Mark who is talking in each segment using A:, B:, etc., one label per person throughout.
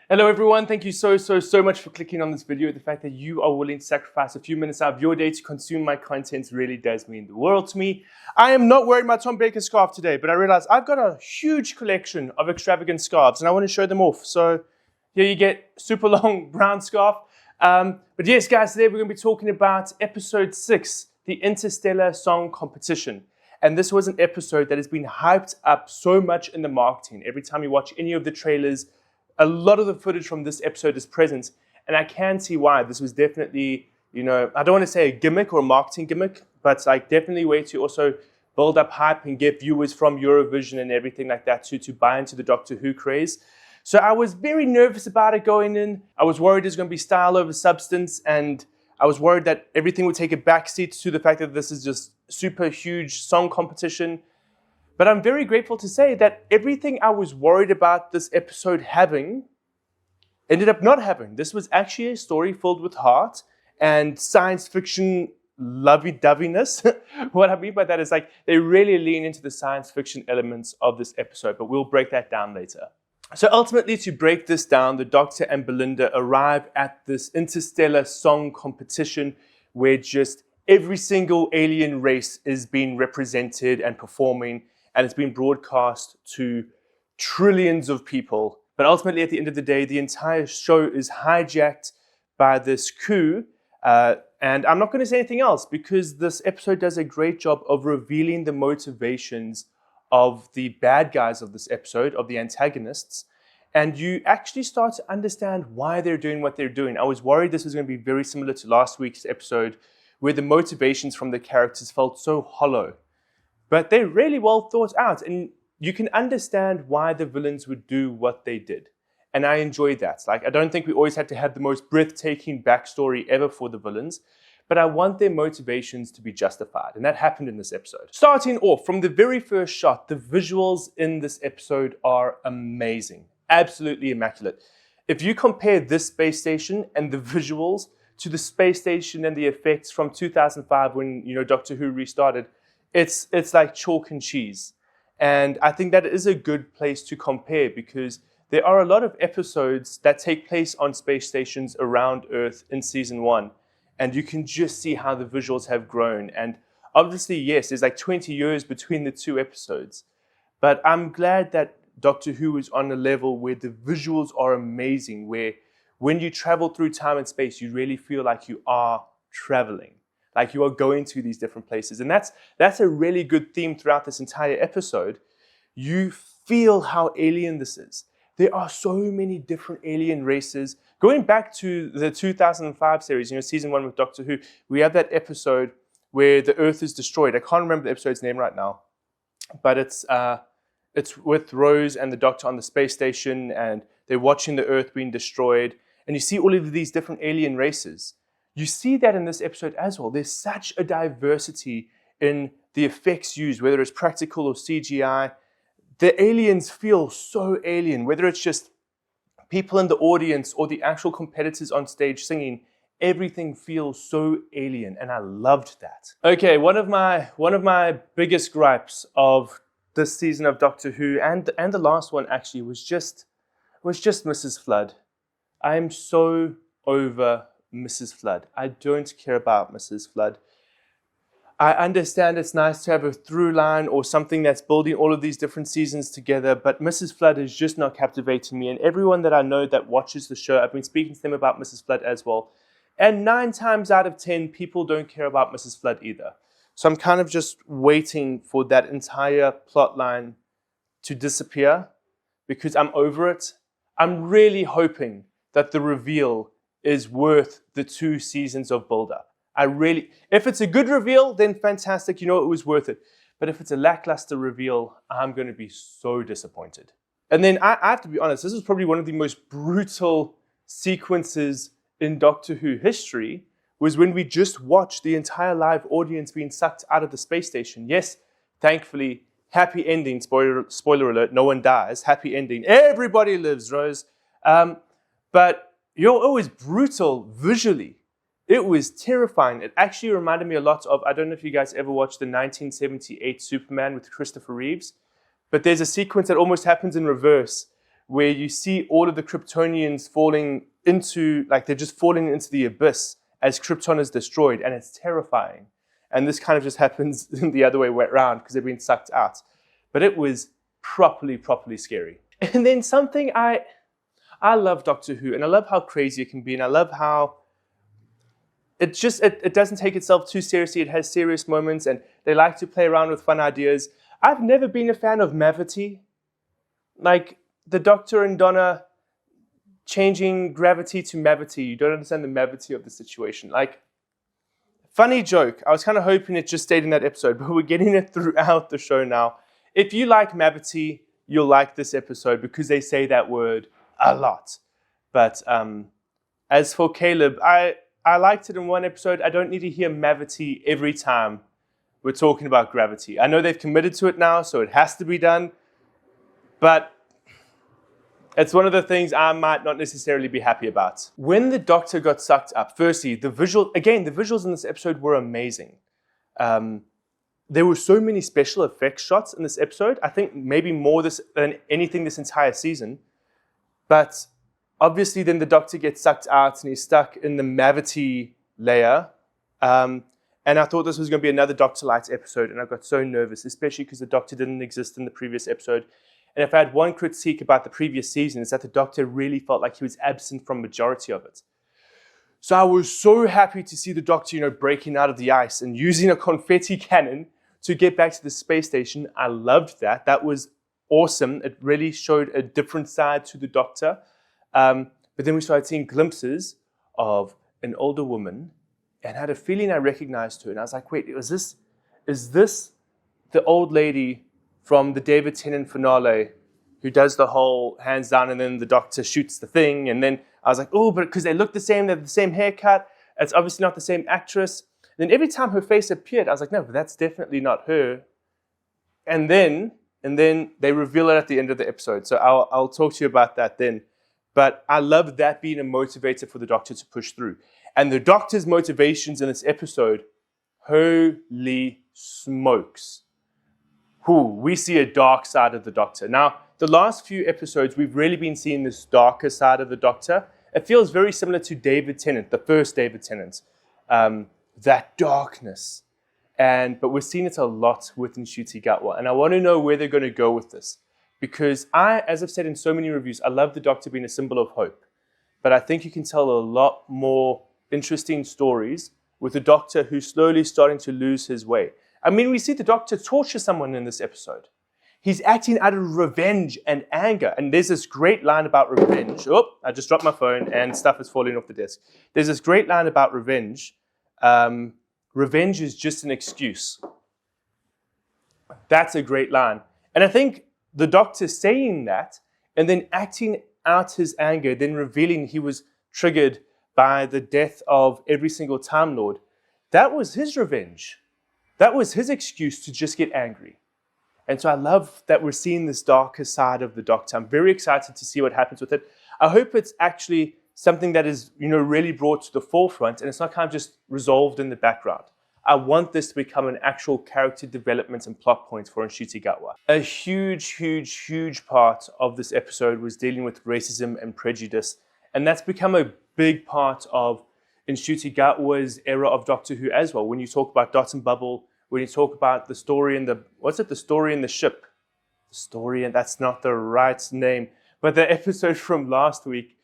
A: Hello everyone, thank you so much for clicking on this video. The fact that you are willing to sacrifice a few minutes out of your day to consume my content really does mean the world to me. I am not wearing my Tom Baker scarf today, but I realized I've got a huge collection of extravagant scarves and I want to show them off. So here you get super long brown scarf. But yes guys, today we're going to be talking about episode 6, the Interstellar Song Competition. And this was an episode that has been hyped up so much in the marketing. Every time you watch any of the trailers, a lot of the footage from this episode is present, and I can see why. This was definitely, I don't want to say a gimmick or a marketing gimmick, but like definitely a way to also build up hype and get viewers from Eurovision and everything like that to buy into the Doctor Who craze. So I was very nervous about it going in. I was worried it was going to be style over substance, and I was worried that everything would take a backseat to the fact that this is just super huge song competition. But I'm very grateful to say that everything I was worried about this episode having ended up not having. This was actually a story filled with heart and science fiction lovey-doveyness. What I mean by that is like they really lean into the science fiction elements of this episode, but we'll break that down later. So ultimately, to break this down, the Doctor and Belinda arrive at this interstellar song competition where just every single alien race is being represented and performing, and it's been broadcast to trillions of people. But ultimately, at the end of the day, the entire show is hijacked by this coup. And I'm not going to say anything else because this episode does a great job of revealing the motivations of the bad guys of this episode, of the antagonists. And you actually start to understand why they're doing what they're doing. I was worried this was going to be very similar to last week's episode, where the motivations from the characters felt so hollow. But they're really well thought out, and you can understand why the villains would do what they did. And I enjoyed that. Like, I don't think we always had to have the most breathtaking backstory ever for the villains, but I want their motivations to be justified, and that happened in this episode. Starting off, from the very first shot, the visuals in this episode are amazing. Absolutely immaculate. If you compare this space station and the visuals to the space station and the effects from 2005 when, Doctor Who restarted, it's like chalk and cheese. And I think that is a good place to compare because there are a lot of episodes that take place on space stations around Earth in season 1. And you can just see how the visuals have grown. And obviously, yes, there's like 20 years between the two episodes. But I'm glad that Doctor Who is on a level where the visuals are amazing, where when you travel through time and space, you really feel like you are traveling. Like you are going to these different places. And that's a really good theme throughout this entire episode. You feel how alien this is. There are so many different alien races. Going back to the 2005 series, season 1 with Doctor Who, we have that episode where the Earth is destroyed. I can't remember the episode's name right now, but it's with Rose and the Doctor on the space station, and they're watching the Earth being destroyed. And you see all of these different alien races. You see that in this episode as well. There's such a diversity in the effects used, whether it's practical or CGI. The aliens feel so alien, whether it's just people in the audience or the actual competitors on stage singing, everything feels so alien, and I loved that. Okay, one of my biggest gripes of this season of Doctor Who, and the last one actually, was just Mrs. Flood. I'm so over Mrs. Flood. I don't care about Mrs. Flood. I understand it's nice to have a through line or something that's building all of these different seasons together, but Mrs. Flood is just not captivating me. And everyone that I know that watches the show, I've been speaking to them about Mrs. Flood as well. And 9 times out of 10, people don't care about Mrs. Flood either. So I'm kind of just waiting for that entire plot line to disappear because I'm over it. I'm really hoping that the reveal is worth the 2 seasons of build-up. If it's a good reveal, then fantastic, it was worth it. But if it's a lackluster reveal, I'm going to be so disappointed. And then I have to be honest, this is probably one of the most brutal sequences in Doctor Who history, was when we just watched the entire live audience being sucked out of the space station. Yes, thankfully, happy ending, spoiler alert, no one dies, happy ending, everybody lives, Rose. But it was brutal visually. It was terrifying. It actually reminded me a lot of, I don't know if you guys ever watched the 1978 Superman with Christopher Reeves, but there's a sequence that almost happens in reverse where you see all of the Kryptonians falling into, like they're just falling into the abyss as Krypton is destroyed, and it's terrifying. And this kind of just happens the other way around because they're being sucked out. But it was properly scary. And then something I love Doctor Who, and I love how crazy it can be, and I love how it doesn't take itself too seriously. It has serious moments, and they like to play around with fun ideas. I've never been a fan of Mavity. Like, the Doctor and Donna changing gravity to Mavity. You don't understand the Mavity of the situation. Like, funny joke. I was kind of hoping it just stayed in that episode, but we're getting it throughout the show now. If you like Mavity, you'll like this episode because they say that word a lot. But as for Caleb, I liked it in one episode. I don't need to hear Mavity every time we're talking about gravity. I know they've committed to it now, so it has to be done. But it's one of the things I might not necessarily be happy about. When the Doctor got sucked up, firstly, the visuals in this episode were amazing. There were so many special effects shots in this episode. I think maybe more than anything this entire season. But obviously then the Doctor gets sucked out and he's stuck in the Mavity layer. And I thought this was going to be another Doctor Light episode, and I got so nervous, especially because the Doctor didn't exist in the previous episode. And if I had one critique about the previous season, it's that the Doctor really felt like he was absent from majority of it. So I was so happy to see the Doctor, breaking out of the ice and using a confetti cannon to get back to the space station. I loved that. That was awesome. It really showed a different side to the Doctor. But then we started seeing glimpses of an older woman, and I had a feeling I recognized her. And I was like, wait, is this the old lady from the David Tennant finale who does the whole hands down and then the Doctor shoots the thing? And then I was like, oh, but because they look the same, they have the same haircut, it's obviously not the same actress. And then every time her face appeared, I was like, no, but that's definitely not her. And then they reveal it at the end of the episode. So I'll talk to you about that then. But I loved that being a motivator for the Doctor to push through. And the Doctor's motivations in this episode, holy smokes. We see a dark side of the Doctor. Now, the last few episodes, we've really been seeing this darker side of the Doctor. It feels very similar to David Tennant, the first David Tennant. That darkness. But we're seeing it a lot with Ncuti Gatwa. And I want to know where they're going to go with this. Because as I've said in so many reviews, I love the Doctor being a symbol of hope. But I think you can tell a lot more interesting stories with the Doctor who's slowly starting to lose his way. I mean, we see the Doctor torture someone in this episode. He's acting out of revenge and anger. And there's this great line about revenge. Oh, I just dropped my phone and stuff is falling off the desk. There's this great line about revenge. Revenge is just an excuse. That's a great line. And I think the Doctor saying that and then acting out his anger, then revealing he was triggered by the death of every single Time Lord, that was his revenge. That was his excuse to just get angry. And so I love that we're seeing this darker side of the Doctor. I'm very excited to see what happens with it. I hope it's actually something that is, really brought to the forefront and it's not kind of just resolved in the background. I want this to become an actual character development and plot point for Ncuti Gatwa. A huge part of this episode was dealing with racism and prejudice. And that's become a big part of Ncuti Gatwa's era of Doctor Who as well. When you talk about Dot and Bubble, when you talk about the story in the story in the ship? The story, and that's not the right name. But the episode from last week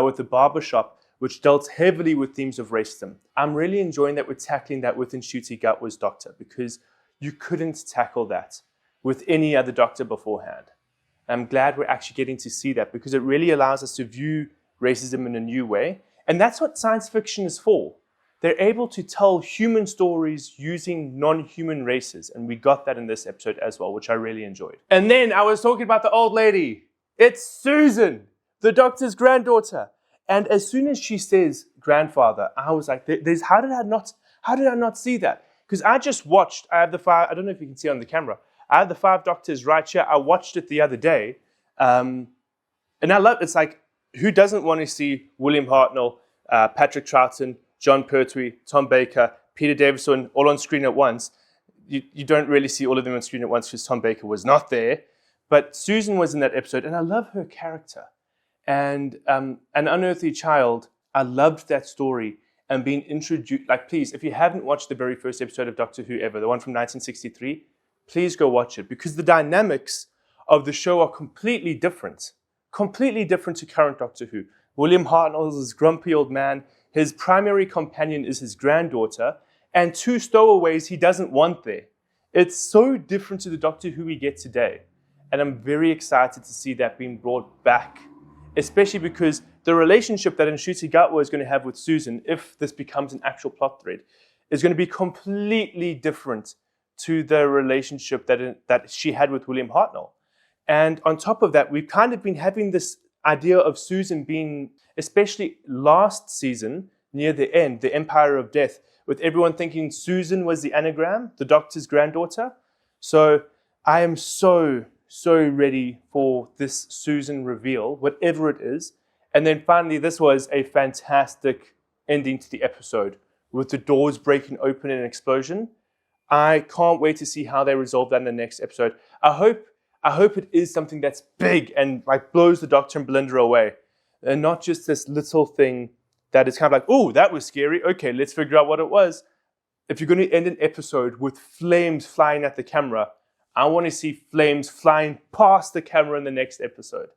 A: with the barbershop, which dealt heavily with themes of racism. I'm really enjoying that we're tackling that with Ncuti Gatwa's Doctor, because you couldn't tackle that with any other Doctor beforehand. I'm glad we're actually getting to see that, because it really allows us to view racism in a new way. And that's what science fiction is for. They're able to tell human stories using non-human races. And we got that in this episode as well, which I really enjoyed. And then I was talking about the old lady. It's Susan, the Doctor's granddaughter. And as soon as she says grandfather, I was like, how did I not see that? Because I just watched, I have the 5, I don't know if you can see on the camera, I have the 5 Doctors right here. I watched it the other day. And I love, it's like, who doesn't want to see William Hartnell, Patrick Troughton, John Pertwee, Tom Baker, Peter Davison all on screen at once? You don't really see all of them on screen at once because Tom Baker was not there. But Susan was in that episode, and I love her character. And An Unearthly Child, I loved that story and being introduced. Like, please, if you haven't watched the very first episode of Doctor Who ever, the one from 1963, please go watch it, because the dynamics of the show are completely different to current Doctor Who. William Hartnell is this grumpy old man. His primary companion is his granddaughter, and 2 stowaways he doesn't want there. It's so different to the Doctor Who we get today. And I'm very excited to see that being brought back, especially because the relationship that Ncuti Gatwa is going to have with Susan, if this becomes an actual plot thread, is going to be completely different to the relationship that she had with William Hartnell. And on top of that, we've kind of been having this idea of Susan being, especially last season, near the end, the Empire of Death, with everyone thinking Susan was the anagram, the Doctor's granddaughter. So I am so ready for this Susan reveal, whatever it is. And then finally, this was a fantastic ending to the episode with the doors breaking open in an explosion. I can't wait to see how they resolve that in the next episode. I hope it is something that's big and like blows the Doctor and Belinda away, and not just this little thing that is kind of like, oh, that was scary. Okay, let's figure out what it was. If you're going to end an episode with flames flying at the camera, I want to see flames flying past the camera in the next episode.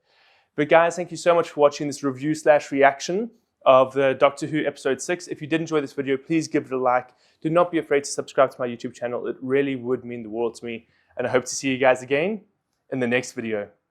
A: But guys, thank you so much for watching this review/reaction of the Doctor Who episode 6. If you did enjoy this video, please give it a like. Do not be afraid to subscribe to my YouTube channel. It really would mean the world to me. And I hope to see you guys again in the next video.